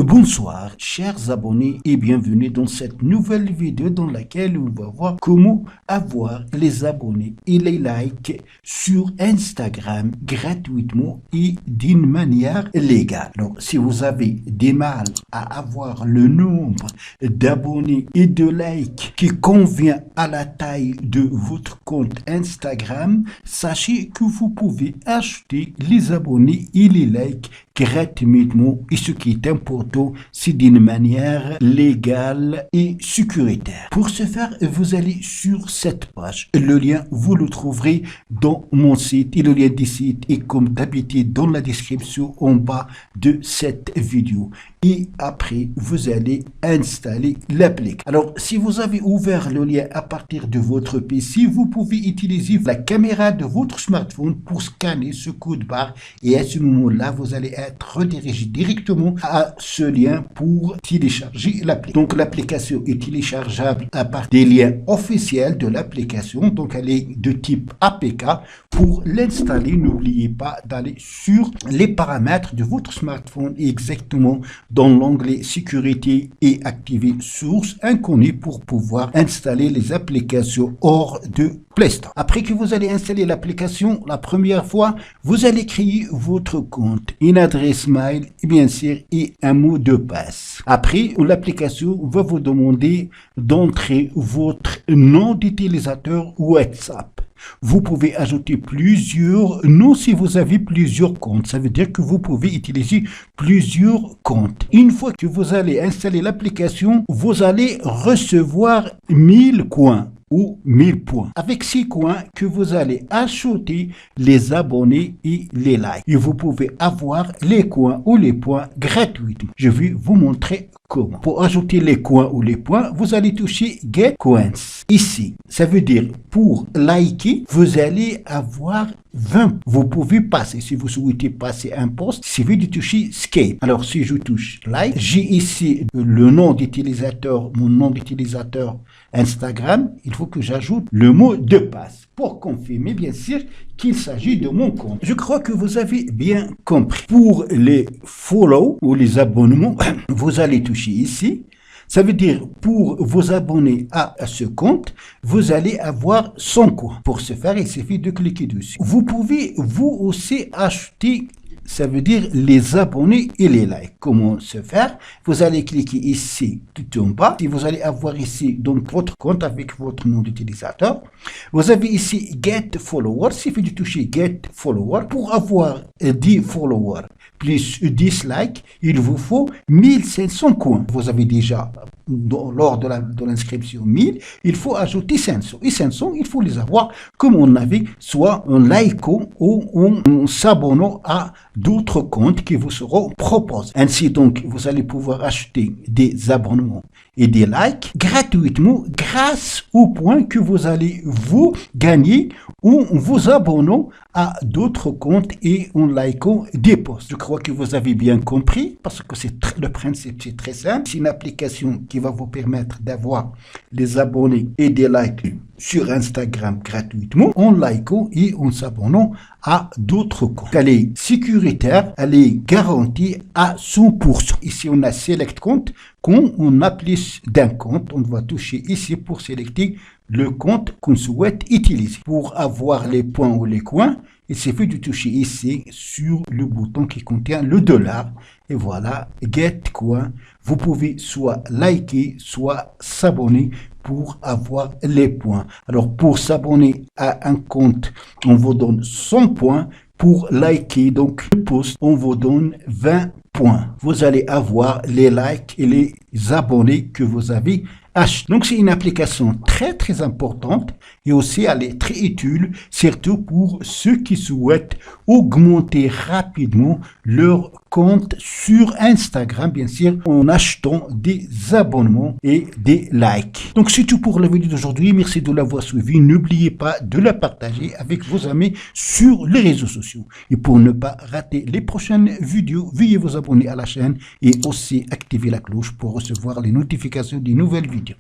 Bonsoir chers abonnés et bienvenue dans cette nouvelle vidéo dans laquelle on va voir comment avoir les abonnés et les likes sur Instagram gratuitement et d'une manière légale. Donc si vous avez des mal à avoir le nombre d'abonnés et de likes qui convient à la taille de votre compte Instagram, sachez que vous pouvez acheter les abonnés et les likes gratuitement, et ce qui est important, c'est d'une manière légale et sécuritaire. Pour ce faire, vous allez sur cette page. Le lien, vous le trouverez dans mon site, et le lien du site est comme d'habitude dans la description en bas de cette vidéo. Et après, vous allez installer l'application. Alors, si vous avez ouvert le lien à partir de votre PC, vous pouvez utiliser la caméra de votre smartphone pour scanner ce code barre, et à ce moment-là, vous allez être redirigé directement à ce lien pour télécharger l'application. Donc, l'application est téléchargeable à partir des liens officiels de l'application. Donc, elle est de type APK. Pour l'installer, n'oubliez pas d'aller sur les paramètres de votre smartphone exactement dans l'onglet sécurité et activer source inconnue pour pouvoir installer les applications hors de Play Store. Après que vous allez installer l'application, la première fois, vous allez créer votre compte, une adresse mail, bien sûr, et un mot de passe. Après, l'application va vous demander d'entrer votre nom d'utilisateur WhatsApp. Vous pouvez ajouter plusieurs noms si vous avez plusieurs comptes. Ça veut dire que vous pouvez utiliser plusieurs comptes. Une fois que vous allez installer l'application, vous allez recevoir 1000 coins ou 1000 points. Avec ces coins que vous allez acheter les abonnés et les likes. Et vous pouvez avoir les coins ou les points gratuitement. Je vais vous montrer comment. Pour ajouter les coins ou les points, vous allez toucher Get Coins. Ici, ça veut dire pour liker, vous allez avoir 20. Vous pouvez passer, si vous souhaitez passer un post, il suffit de toucher Escape. Alors si je touche Like, j'ai ici le nom d'utilisateur, mon nom d'utilisateur Instagram. Il faut que j'ajoute le mot de passe pour confirmer bien sûr qu'il s'agit de mon compte. Je crois que vous avez bien compris. Pour les follow ou les abonnements, vous allez toucher ici. Ça veut dire, pour vous abonner à ce compte, vous allez avoir 100 coins. Pour ce faire, il suffit de cliquer dessus. Vous pouvez, vous aussi, acheter, ça veut dire les abonnés et les likes. Comment se faire? Vous allez cliquer ici, tout en bas. Et vous allez avoir ici, donc, votre compte avec votre nom d'utilisateur. Vous avez ici Get Followers. Il suffit de toucher Get Followers. Pour avoir 10 followers plus 10 likes, il vous faut 1500 coins. Vous avez déjà, lors de l'inscription 1000, il faut ajouter 500. Et 500, il faut les avoir comme on avait, soit en likant ou en s'abonnant à d'autres comptes qui vous seront proposés. Ainsi donc, vous allez pouvoir acheter des abonnements et des likes gratuitement grâce aux points que vous allez vous gagner ou vous abonnant à d'autres comptes et en likant des posts. Je crois que vous avez bien compris parce que le principe c'est très simple. C'est une application qui va vous permettre d'avoir des abonnés et des likes sur Instagram gratuitement en likant et en s'abonnant à d'autres comptes. Elle est sécuritaire, elle est garantie à 100%. Ici, on a Select Compte. Quand on a plus d'un compte, on va toucher ici pour sélectionner le compte qu'on souhaite utiliser. Pour avoir les points ou les coins, il suffit de toucher ici sur le bouton qui contient le $. Et voilà, Get Coin. Vous pouvez soit liker, soit s'abonner pour avoir les points. Alors, pour s'abonner à un compte, on vous donne 100 points. Pour liker, donc, le post, on vous donne 20 points. Vous allez avoir les likes et les abonnés que vous avez achetés. Donc, c'est une application très, très importante et aussi elle est très utile, surtout pour ceux qui souhaitent augmenter rapidement leur compte sur Instagram, bien sûr, en achetant des abonnements et des likes. Donc, c'est tout pour la vidéo d'aujourd'hui. Merci de l'avoir suivi. N'oubliez pas de la partager avec vos amis sur les réseaux sociaux. Et pour ne pas rater les prochaines vidéos, veuillez vous abonner à la chaîne et aussi activer la cloche pour recevoir les notifications des nouvelles vidéos.